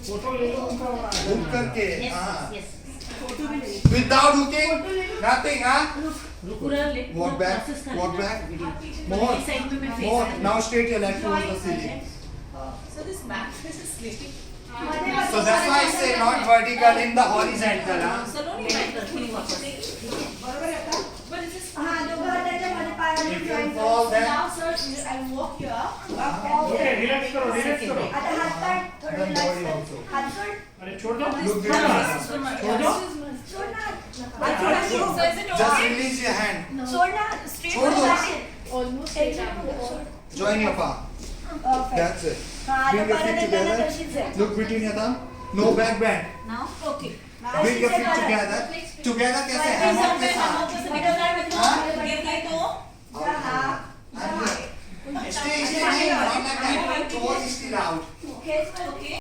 Photo ले लो उनका hook करके without hooking nothing walk back more now straight your leg towards the ceiling So this mattress is sleeping. so that's why I say not vertical in the horizontal Saloni but this is if you fall then now sir I'll walk here. Okay relax करो then body also अरे छोड़ दो look beautiful छोड़ दो So is it just okay? release your hand Straight छोड़ दो almost join your palm that's it bring your feet together look between your thumb no back bend Now okay. bring your feet together कैसे hammock के साथ stay not like that go still out Okay.